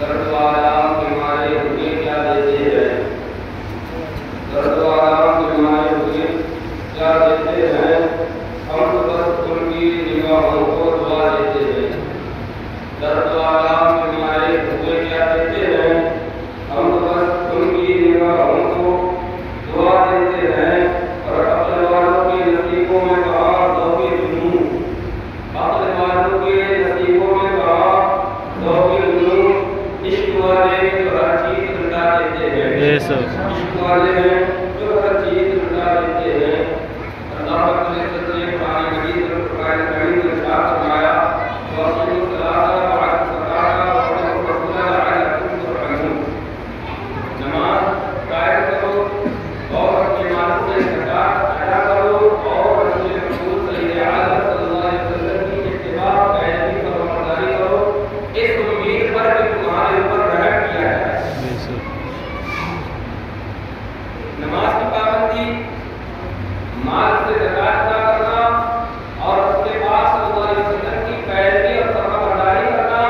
درد و آرام کے مارے ہوئے کیا دیتے ہیں، درد و آرام کے مارے ہوئے کیا دیتے ہیں، ہم تو بس ان کی نگاہوں کو دعا دیتے ہیں، درد و آرام کے مارے ہوئے کیا دیتے ہیں، ہم تو بس ان کی نگاہوں کو دعا دیتے ہیں، اور عقل والوں کے نصیبوں میں کہا دو کے جنون، عقل والوں کے نصیبوں میں کہا دو کے جنون، عشق والے جو ہر چیز لٹا دیتے ہیں، عشق والے ہیں جو ہر چیز لٹا دیتے ہیں۔ اللہ رب العزت نے قرآن مجید اور قرآن کریم میں ارشاد فرمایا وَأَقِیمُوا الصَّلَاةَ وَآتُوا الزَّکَاةَ وَأَطِیعُوا الرَّسُولَ لَعَلَّکُمْ تُرْحَمُونَ۔ نماز قائم کرو اور اپنی مال سے زکات ادا کرو اور رسول صلی اللہ علیہ وسلم کی اتباع پیروی فرمانبرداری کرو، اس امید پر کہ تمہارے اوپر رحم کیا جائے۔ نماز کی پابندی، مال سے زکات ادا کرنا اور اس کے بعد صلی اللہ علیہ وسلم کی پیروی اور فرمانبرداری کرنا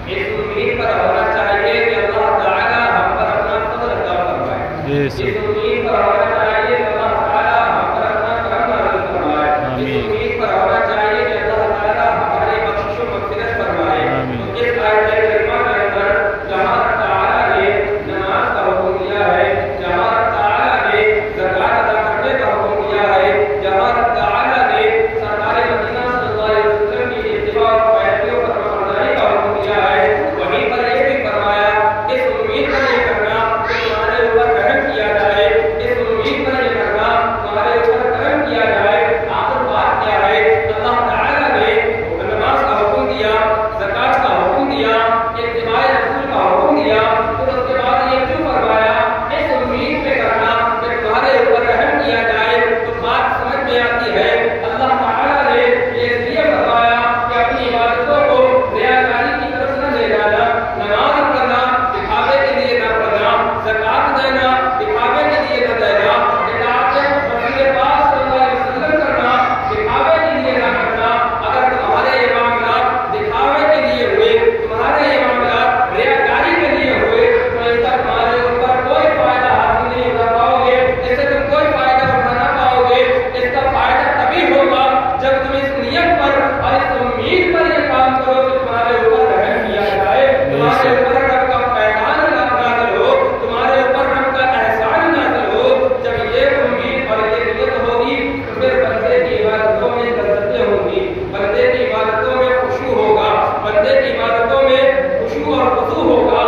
اس امید پر ہونا چاہیے کہ اللہ تعالیٰ ہم پر اپنا فضل عطا فرمائے، اس امید پر ہونا چاہیے کہ اللہ تعالیٰ ہم پر اپنا کرم نازل فرمائے، اس امید پر ہونا چاہیے کہ اللہ تعالیٰ ہماری بخشش و مغفرت فرمائے۔ تو اس آیت کریمہ کے اندر جہاں تعالیٰ نے نماز کا حکم دیا ہے، جہاں تعالیٰ نے زکات ادا کرنے کا حکم دیا ہے، جہاں تعالیٰ نے سرکار مدینہ صلی اللہ علیہ وسلم کی اتباع اور پیروی اور فرمانبرداری کا حکم دیا ہے، وہیں پر یہ بھی فرمایا اس امید پر یہ کرنا کہ تمہارے اوپر رحم کیا جائے، اس امید پر یہ کرنا تمہارے اوپر کرم کیا جائے۔ آخر بات کیا ہے؟ اللہ تعالیٰ نے نماز کا حکم دیا، زکات کا حکم دیا، اتباع رسول کا حکم دیا، پھر اس کے بعد یہ کیوں فرمایا اس امید پہ کرنا کہ تمہارے اوپر رحم کیا جائے؟ تو بات سمجھ میں آتی ہے اللہ تعالیٰ نے یہ اس لیے فرمایا کہ اپنی عبادتوں کو ریاکاری کی طرف نہ لے جانا، نماز پڑھنا دکھاوے کے لیے نہ پڑھنا، زکات دینا دکھاوے کے لیے نہ دینا، اطاعت رسول پاک صلی اللہ علیہ وسلم کرنا دکھاوے کے لیے نہ کرنا۔ اگر تمہارے یہ معاملات دکھاوے کے لیے ہوئے، تمہارے یہ معاملات ریاکاری کے لیے ہوئے، تو اس کا تمہارے اوپر کوئی فائدہ حاصل نہیں اٹھا پاؤ گے، اس سے تم کوئی فائدہ اٹھانا پاؤ گے۔ اس کا فائدہ تبھی ہوگا جب تم اس نیت پر اور اس امید پر یہ کام کرو کہ تمہارے اوپر رحم کیا جائے، تمہارے اوپر رب کا پیغام نازل ہو، تمہارے اوپر رب کا احسان نازل ہو۔ جب یہ امید اور یہ نیت ہوگی تو پھر بندے کی عبادتوں میں لذتیں ہوں گی، بندے کی عبادتوں میں خشوع ہوگا، بندے کی عبادتوں میں خشوع اور خضوع ہوگا۔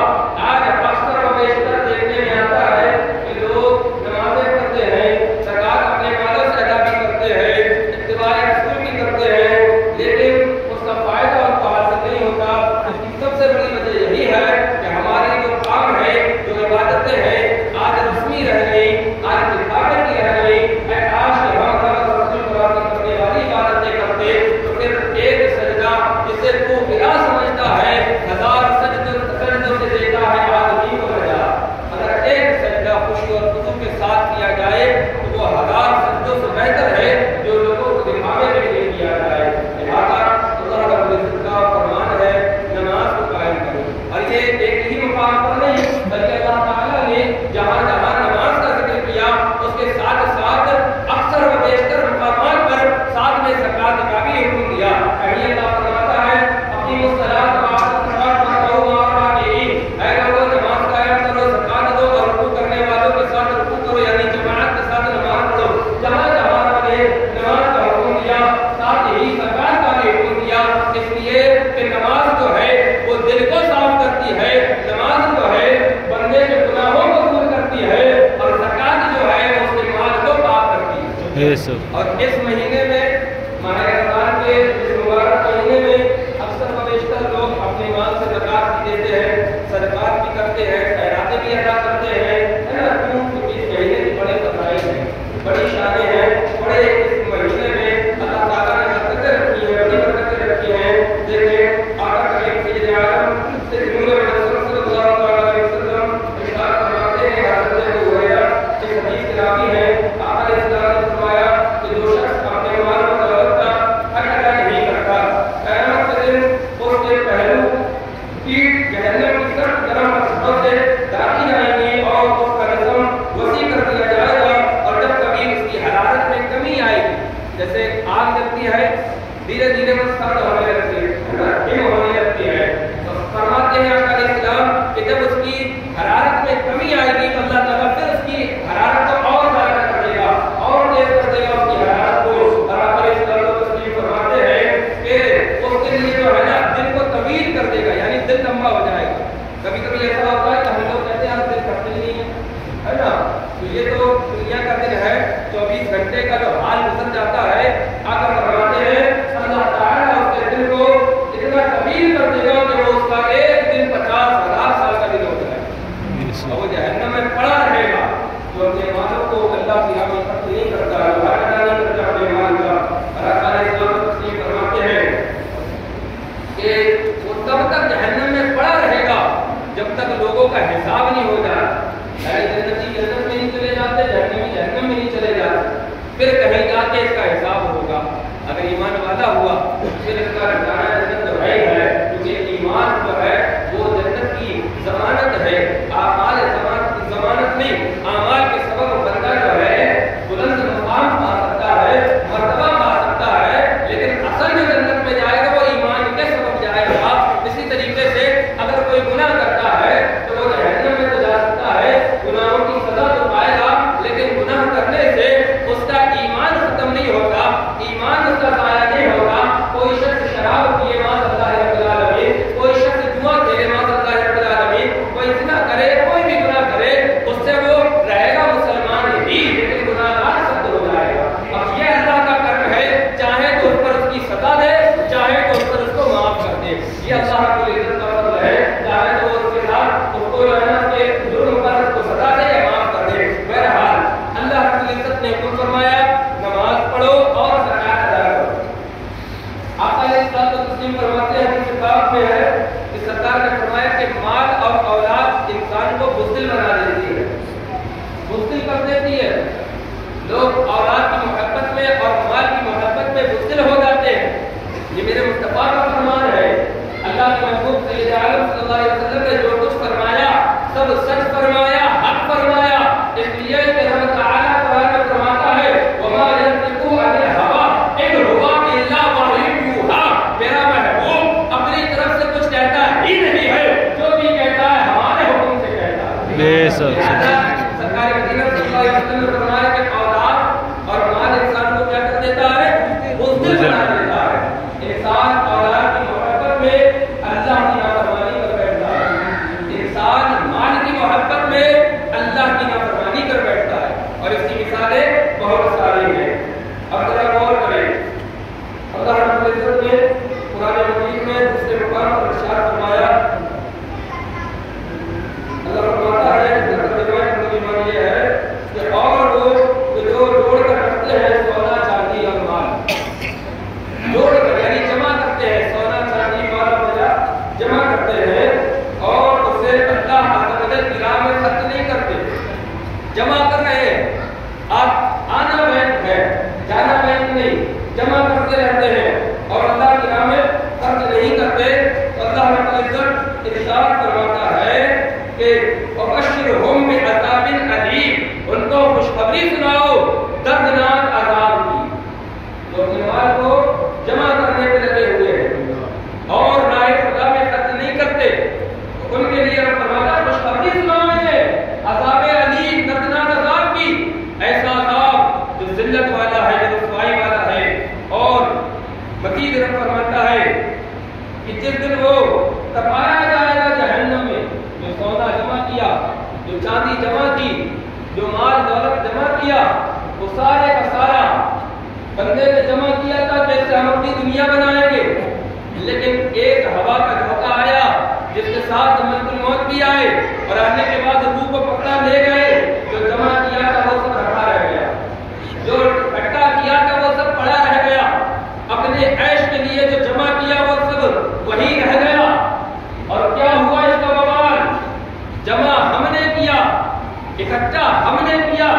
آج اکثر و بیشتر دیکھنے میں آتا ہے کہ لوگ نمازیں پڑھتے ہیں، زکات اپنے مالوں سے ادا بھی کرتے ہیں، اتباع رسول بھی کرتے ہیں، لیکن اس کا فائدہ ان کو حاصل نہیں ہوتا۔ اس کی سب سے بڑی وجہ یہی ہے کہ ہماری جو کام ہے، جو عبادتیں ہیں، آج رسمی رہ گئی، آج دکھاوے کی رہ گئی۔ اے کاش کہ ہم رسول کو راضی کرنے والی عبادتیں کرتے تو پھر ایک سجدہ جسے تو بلا سمجھتا ہے 1000 سجدوں سے دیتا ہے آدمی کو رجا۔ اگر ایک سجدہ خوشی اور خضوع کے ساتھ کیا جائے تو وہ 1000 سجدوں سے بہتر ہے جو لوگوں کو دکھاوے کے لیے کیا جائے۔ لہٰذا اللہ رب العزت کا فرمان ہے نماز کو قائم کرو، اور یہ ایک ہی مقام پر نہیں بلکہ اللہ تعالیٰ نے جہاں جہاں نماز کا ذکر کیا اس کے ساتھ ساتھ اکثر و بیشتر مقامات پر ساتھ میں زکات کا بھی حکم دیا۔ کہیں اللہ فرماتا ہے اقیموا الصلاۃ وآتوا الزکاۃ وارکعوا مع الراکعین، اے لوگوں نماز قائم کرو، زکات دو اور رکوع کرنے والوں کے ساتھ رکوع کرو، یعنی جماعت کے ساتھ نماز پڑھو۔ جہاں جہاں ہم نے نماز کا حکم دیا ساتھ ہی زکات کا بھی حکم دیا، اس لیے کہ نماز جو ہے وہ دل کو صاف کرتی ہے، نماز جو ہے بندے کے گناہوں کو دور کرتی ہے، اور زکات جو ہے وہ اس کے مال کو پاک کرتی ہے۔ اور اس مہینے میں ماہ رمضان کے اس مبارک مہینے میں اکثر و بیشتر لوگ اپنے مال سے زکات بھی دیتے ہیں، صدقات بھی کرتے ہیں، خیراتیں بھی ادا کرتے ہیں، ہے نا؟ کیوں؟ کیونکہ اس مہینے کی بڑے فضائل ہیں، بڑی شانیں ہیں، بڑے اس مہینے میں اللہ تعالیٰ نے برکتیں رکھی ہیں، بڑی برکتیں رکھی ہیں۔ دیکھیں آقا کریم سید عالم صلی اللہ علیہ وسلم ارشاد فرماتے ہیں، حضرت ابو ہریرہ اس حدیث کے راوی ہیں، آقا علیہ السلام نے فرمایا کہ کہ وہ تب تک جہنم میں پڑا رہے گا جب تک لوگوں کا حساب نہیں ہو جاتا. جنتی جنت میں نہیں چلے جاتے, جہنمی جہنم میں نہیں چلے جاتے, پھر کہیں جا کے اس کا حساب ہوگا. اگر ایمان والا ہوا پھر اس کا ٹھکانہ جنت تو ہے ہی ہے, کیونکہ ایمان جو ہے وہ جنت کی ضمانت ہے. اعمال ضمانت نہیں, اعمال کے سبب بندہ جو ہے بلند مقام پا سکتا ہے, مرتبہ پا سکتا ہے, لیکن اصل میں جنت میں جائے گا وہ ایمان کے سبب جائے گا. اسی طریقے سے اگر کوئی گناہ کرتا ہے تو وہ جہنم میں تو جا سکتا ہے, گناہوں کی سزا تو پائے گا, لیکن گناہ کرنے سے اس کا ایمان ختم نہیں ہوگا, ایمان اس کا ضائع نہیں ہوگا. کوئی شخص شراب پیے ماذ اللہ رب العالمین, کوئی شخص جوا کھیلے ماذ اللہ رب العالمین, کوئی زنا کرے, کوئی بھی گناہ کرے, اس سے وہ رہے گا مسلمان ہی لیکن گناہگار شخص ہو جائے گا. اب یہ اللہ کا کرم ہے, چاہے تو اس پر اس کی سزا دے, چاہے تو اس پر اس کو معاف کر دے. یہ اللہ رب العزت کا فضل ہے, چاہے تو اس کے ساتھ اس کو جو ہے نا کہ جرم پر اس کو سزا دے یا معاف کر دے. بہرحال اللہ رب العزت نے حکم فرمایا نماز پڑھو اور زکات ادا کرو. آقا علیہ الصلوۃ والتسلیم فرماتے ہیں, حدیث پاک میں ہے کہ سرکار نے فرمایا کہ مال اور اولاد انسان کو بزدل بنا دیتی ہے, بزدل کر دیتی ہے. لوگ اولاد کی محبت میں اور مال کی محبت میں بزدل ہو جاتے ہیں. یہ میرے مصطفیٰ کا فرمان ہے. اللہ کے محبوب سید عالم صلی اللہ علیہ وسلم نے جو کچھ فرمایا سب سچ فرمایا, حق فرمایا. اس لیے کہ رب تعالیٰ قرآن میں فرماتا ہے وما ينطق عن الهوى ان هو الا وحی یوحی, میرا محبوب اپنی طرف سے کچھ کہتا ہی نہیں ہے, جو بھی کہتا ہے ہمارے حکم سے کہتا ہے. بے شک سرکار مدینہ صلی اللہ علیہ وسلم نے فرمایا کہ اولاد اور مال انسان کو کیا کر دیتا ہے, بزدل بنا دیتا ہے. انسان اولاد کی محبت میں اللہ کی نافرمانی کر بیٹھتا ہے, انسان مال کی محبت میں اللہ کی نافرمانی کر بیٹھتا ہے, اور اس کی مثالیں بہت ساری ہیں. اب ذرا غور کریں, اللہ رب العزت نے قرآن مجید میں دوسرے مقام پر ارشاد فرمایا, اللہ فرماتا ہے ترجمہ یہ ہے کہ اور لوگ جو جوڑ کر رکھتے ہیں سونا چاندی اور مال, جوڑ کر یعنی جمع کرتے ہیں, سونا چاندی مال وغیرہ جمع کرتے ہیں اور اسے اللہ عز و جل کی راہ میں خرچ نہیں کرتے. جمع کر رہے ہیں, آپ آنا بینک ہے, جانا بینک نہیں, جمع کرتے رہتے ہیں اور اللہ کی راہ میں خرچ نہیں کرتے. تو اللہ رب العزت ارشاد فرماتا ہے کہ وبشرہم بعذاب علیم, ان کو خوشخبری سناؤ دردناک عذاب کی. جو اپنے مال کو جمع کرنے پہ لگے ہوئے ہیں اور راہ خدا میں خرچ نہیں کرتے, ان کے لیے رب فرماتا ہے خوشخبری سناؤ انہیں عذاب علیم, دردناک عذاب کی. ایسا عذاب جو ذلت والا ہے, جو رسوائی والا ہے. اور مزید رب فرماتا ہے کہ جس دن وہ تپایا جائے گا جہنم میں, جو سونا جمع کیا, جو چاندی جمع کی, جو مال دولت جمع کیا, وہ سارے کا سارا بندے نے جمع کیا تھا کہ اس سے ہم اپنی دنیا بنائیں گے, لیکن ایک ہوا کا جھونکا آیا جس کے ساتھ ملک الموت بھی آئے اور آنے کے بعد روح کو پکڑا لے گئے. جو جمع کیا تھا وہ سب رکھا رہ گیا, جو اکٹھا کیا تھا وہ سب پڑا رہ گیا, اپنے عیش کے لیے جو جمع کیا وہ سب وہی رہ گیا. اور کیا ہوا اس کا وبال, جمع ہم نے کیا, اکٹھا ہم نے کیا,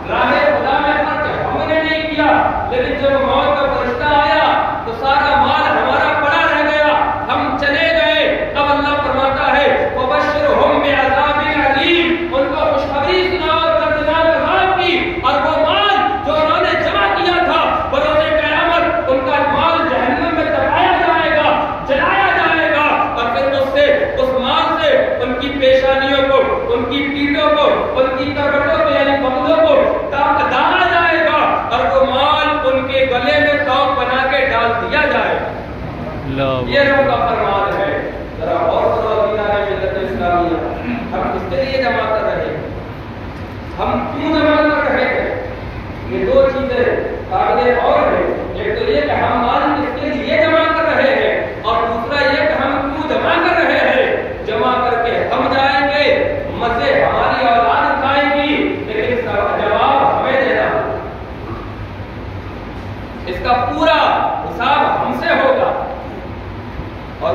راہ خدا میں خرچ ہم نے نہیں کیا, لیکن جب موت کا فرشتہ آیا تو سارا مال ہمارا پڑا رہ گیا, ہم چلے گئے. اب اللہ فرماتا ہے وبشرہم بعذاب علیم, ان کو خوشخبری سناؤ دردناک عذاب کی. اور وہ مال جو انہوں نے جمع کیا تھا بروز قیامت ان کا مال جہنم میں دبایا جائے گا, جلایا جائے گا, اور پھر اس مال سے ان کی پیشانیوں کو, ان کی پیٹھوں کو, ان کی کروٹوں کو یعنی بغلوں کو ڈالا جائے گا, اور وہ مال ان کے گلے میں توق بنا کے ڈال دیا جائے گا. یہ رب کا فرمان ہے. ذرا اور سنو دینار ملت اسلامیہ, ہم کس کے لیے جمع کر رہے ہیں, ہم کیوں جمع کر رہے ہیں؟ یہ دو چیزیں قاعدے اور ہیں. ایک تو یہ کہ ہم مال کس کے لیے جمع کر رہے ہیں, اور دوسرا یہ کہ ہم کیوں جمع کر رہے ہیں. جمع کر کے ہم جائیں گے, مزے ہماری اولاد کھائیں گی, لیکن اس کا جواب ہمیں دینا ہوگا, اس کا پورا حساب ہم سے ہوگا. اور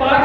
5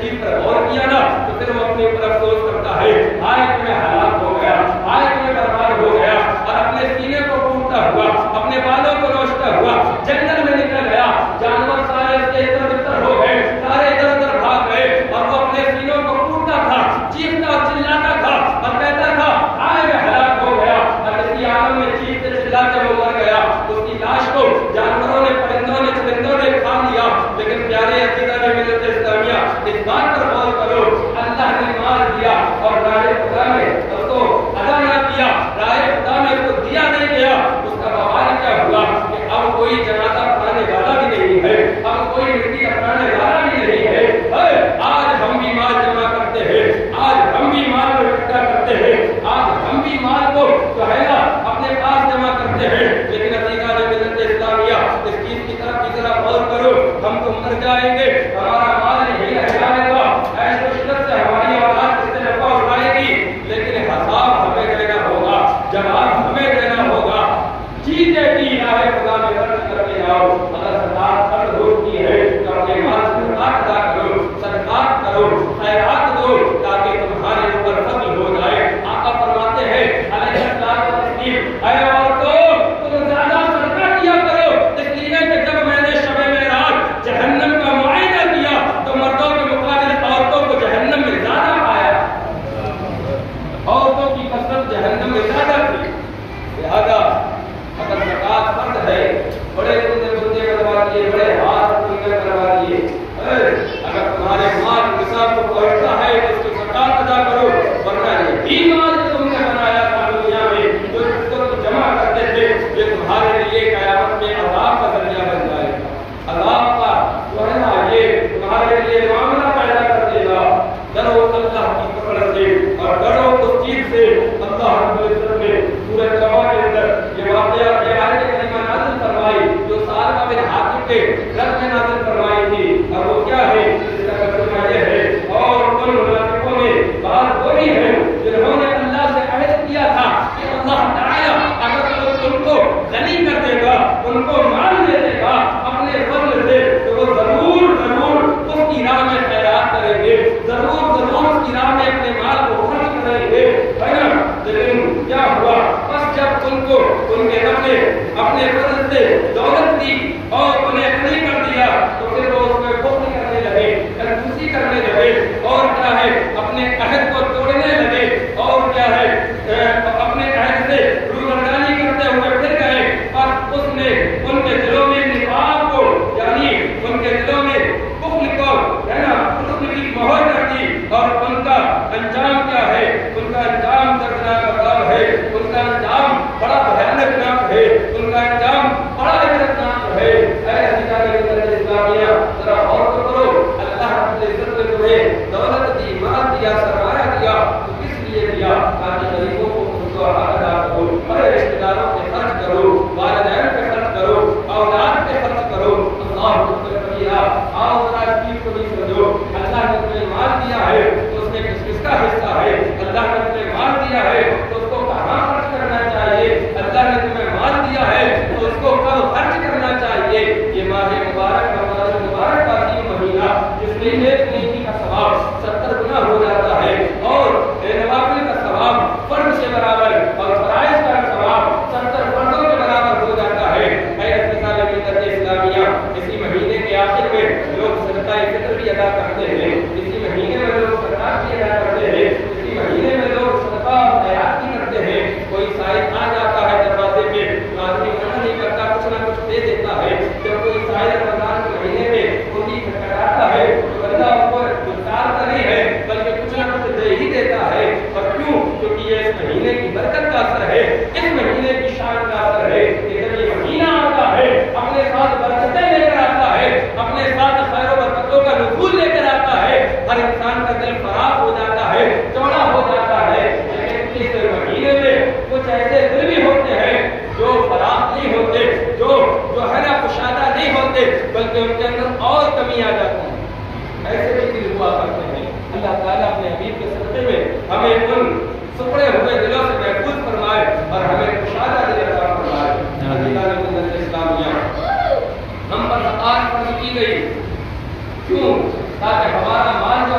اس چیز پر غور کیا نا تو پھر وہ اپنے اوپر افسوس کرتا ہے آج میں ہلاک ہو گیا، آج میں برباد ہو گیا، اور اپنے سینے کو ٹوٹتا ہوا، اپنے بالوں کو نوچتا ہوا جنگل میں نکل گیا، جانور سارے اس کے ادھر ادھر ہو گئے، سارے ادھر ادھر بھاگ گئے، اور وہ اپنے سینوں کو ٹوٹتا تھا، چیختا اور چلاتا تھا اور کہتا تھا آج میں ہلاک ہو گیا، اور اسی عالم میں چیختے چلاتے وہ مر گیا۔ اس کی لاش کو جانوروں نے، پرندوں نے، چرندوں نے کھا لیا۔ لیکن پیارے عقیدہ نے ملت اسلامیہ اس بات پر غور کرو، اللہ نے مار دیا اور راہ خدا میں اس کو ادا نہ کیا، راہ خدا میں اس کو دیا نہیں گیا، اس کا بوال کیا ہوا کہ اب کوئی جنازہ پڑھانے والا بھی نہیں ہے، اب کوئی مٹی اپنانے والا بھی نہیں ہے۔ آج ہم بھی مال جمع کرتے ہیں، آج ہم بھی مال کو اکٹھا کرتے ہیں، آج ہم بھی مال کو جو ہے نا اپنے پاس جمع کرتے ہیں، لیکن عقیدہ نے ملت اسلامیہ اس چیز کی طرف غور کرو، ہم تو مر جائیں گے، ہمارا مال نہیں رہ جائے گا، ایسے شدت سے ہماری اولاد اس سے نفع اٹھائے گی، لیکن حساب ہمیں دینا ہوگا، جواب ہمیں دینا ہوگا۔ جیتے جی راہ خدا میں خرچ کر کے جاؤ، اگر صداقت خرچ ہوتی ہے تو اپنے مال سے صدقات ادا کرو، صدقات کرو، خیرات دو تاکہ تمہارے اوپر فضل ہو جائے۔ آقا فرماتے ہیں علیہ الصلوۃ والتسلیم، اے عورتوں تم زیادہ صدقہ کیا کرو، اس لیے کہ جب میں نے شب معراج جہنم کا معائنہ کیا تو مردوں کے مقابل عورتوں کو جہنم میں زیادہ پایا، عورتوں کی کثرت جہنم میں زیادہ تھی۔ لہذا اگر زکات فرض ہے، بڑے بندے کروا دیے، بڑے ہاتھ بندے کروا دیے، اگر تمہارے مال نصاب کو پہنچتا ہے تو اس کی زکات ادا کرو، ورنہ یہی مال جو تم نے بنایا تھا دنیا میں، جو اس کو تم جمع کرتے تھے، یہ تمہارے لیے قیامت میں عذاب کا ذریعہ بن جائے گا، عذاب کا جو ہے نا یہ تمہارے لیے معاملہ پیدا کر دے گا۔ ڈرو اللہ کی پکڑ سے اور ڈرو اس چیز سے۔ اللہ رب العزت نے سورہ توبہ کے اندر یہ واقعہ یہ آیت کریمہ نازل فرمائی جو سارہ بن حاتم کے رد میں نازل فرمائی تھی، اور وہ کیا ہے اس کا ترجمہ یہ ہے، اور ان منافقوں میں بعض وہ بھی ہیں جنہوں نے اللہ سے عہد کیا تھا کہ اللہ تعالیٰ اگر ان کو غنی کر دے گا، ان کو مال دے دے گا اپنے فضل سے، تو وہ ضرور ضرور اس کی راہ میں خیرات کریں گے، ضرور ضرور اس کی راہ میں اپنے مال کو خرچ کریں گے، ہے نا۔ لیکن کیا ہوا؟ بس جب ان کو ان کے رب نے اپنے فضل سے دولت دی اور انہیں غنی کر دیا تو پھر وہ اس میں بخل کرنے لگے، کنجوسی کرنے لگے، اور کیا ہے اپنے عہد کو توڑنے لگے، اور کیا ہے اپنے عہد سے روگردانی کرتے ہوئے پھر گئے، اور اس نے ان کے دلوں میں نفاق کو، یعنی ان کے دلوں میں بخل کو ہے نا حسن کی مہر کر دی، اور ان کا انجام کیا ہے؟ ان کا انجام دردناک عذاب ہے، ان کا انجام بڑا بھیانک ناک ہے، ان کا انجام بڑا عبرتناک ہے۔ اے عزیزان ملت اسلامیہ ذرا غور تو کرو، اللہ رب العزت نے تمہیں دولت دی، مال دیا، سرمایہ دیا تو کس لیے دیا؟ تاکہ غریبوں کو ان کو حق ادا کرو، بڑے رشتہ داروں پہ خرچ کرو، والدین پہ خرچ کرو، اولاد پہ خرچ کرو۔ اللہ آؤ ذرا اس چیز کو بھی سمجھو، اللہ نے تمہیں مال دیا ہے تو اس میں کس کا حصہ ہے؟ اللہ نے تمہیں مال دیا ہے تو اس کو کہاں خرچ کرنا چاہیے؟ اللہ نے تمہیں مال دیا ہے تو اس کو کب خرچ کرنا چاہیے؟ یہ ماہ مبارک رمضان المبارک کا عظیم مہینہ جس میں ایک نیکی کا ثواب 70 گنا ہو جاتا ہے، اور نوافل کا ثواب فرض سے برابر اور فرائض کا ثواب 70 فرضوں کے برابر ہو جاتا ہے۔ اے عزیزان ملت اسلامیہ، اسی مہینے کے آخر میں لوگ صدقہ فطر بھی ادا کرتے ہیں، اسی مہینے میں لوگ زکات بھی ادا کرتے ہیں، اسی مہینے میں لوگ صدقہ اور خیرات بھی کرتے ہیں۔ کوئی سائل آ جاتا ہے دروازے پہ تو آدمی منع نہیں کرتا، کچھ نہ کچھ دے دیتا ہے۔ جب کوئی سائل رمضان کے مہینے میں خودی کھٹکھٹاتا ہے تو بندہ اس کو اتارتا نہیں ہے بلکہ کچھ نہ کچھ دے ہی دیتا ہے۔ اور کیوں؟ کیونکہ یہ اس مہینے کی برکت کا اثر ہے، اس مہینے کی شان کا اثر ہے کہ جب یہ مہینہ آتا ہے اپنے ساتھ برکتیں لے کر آتا ہے، اپنے ساتھ خیر و برکتوں کا نزول لے کر آتا ہے، ہر انسان کا دل فراغ ہو جاتا ہے، چوڑا ہو جاتا ہے۔ لیکن اس مہینے میں کچھ ایسے دل بھی ہوتے ہیں جو فراغ نہیں ہوتے، جو ہے نا کشادہ نہیں ہوتے، بلکہ ان کے اندر اور کمی آ جاتی ہے، ایسے بھی دل ہوا کرتے ہیں۔ اللہ تعالیٰ اپنے حبیب کے صدقے میں ہمیں ان سکڑے ہوئے دلوں سے محفوظ فرمائے اور ہمیں کشادہ دل عطا فرمائے۔ ملت اسلامیہ ہم پر زکات فرض کی گئی، کیوں؟ تاکہ ہمارا مال جو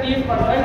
30%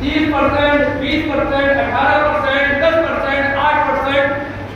30%, 20%, 18%, 10%, 8%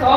100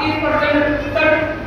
30%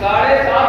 7.5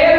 1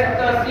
70-80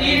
30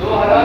2,000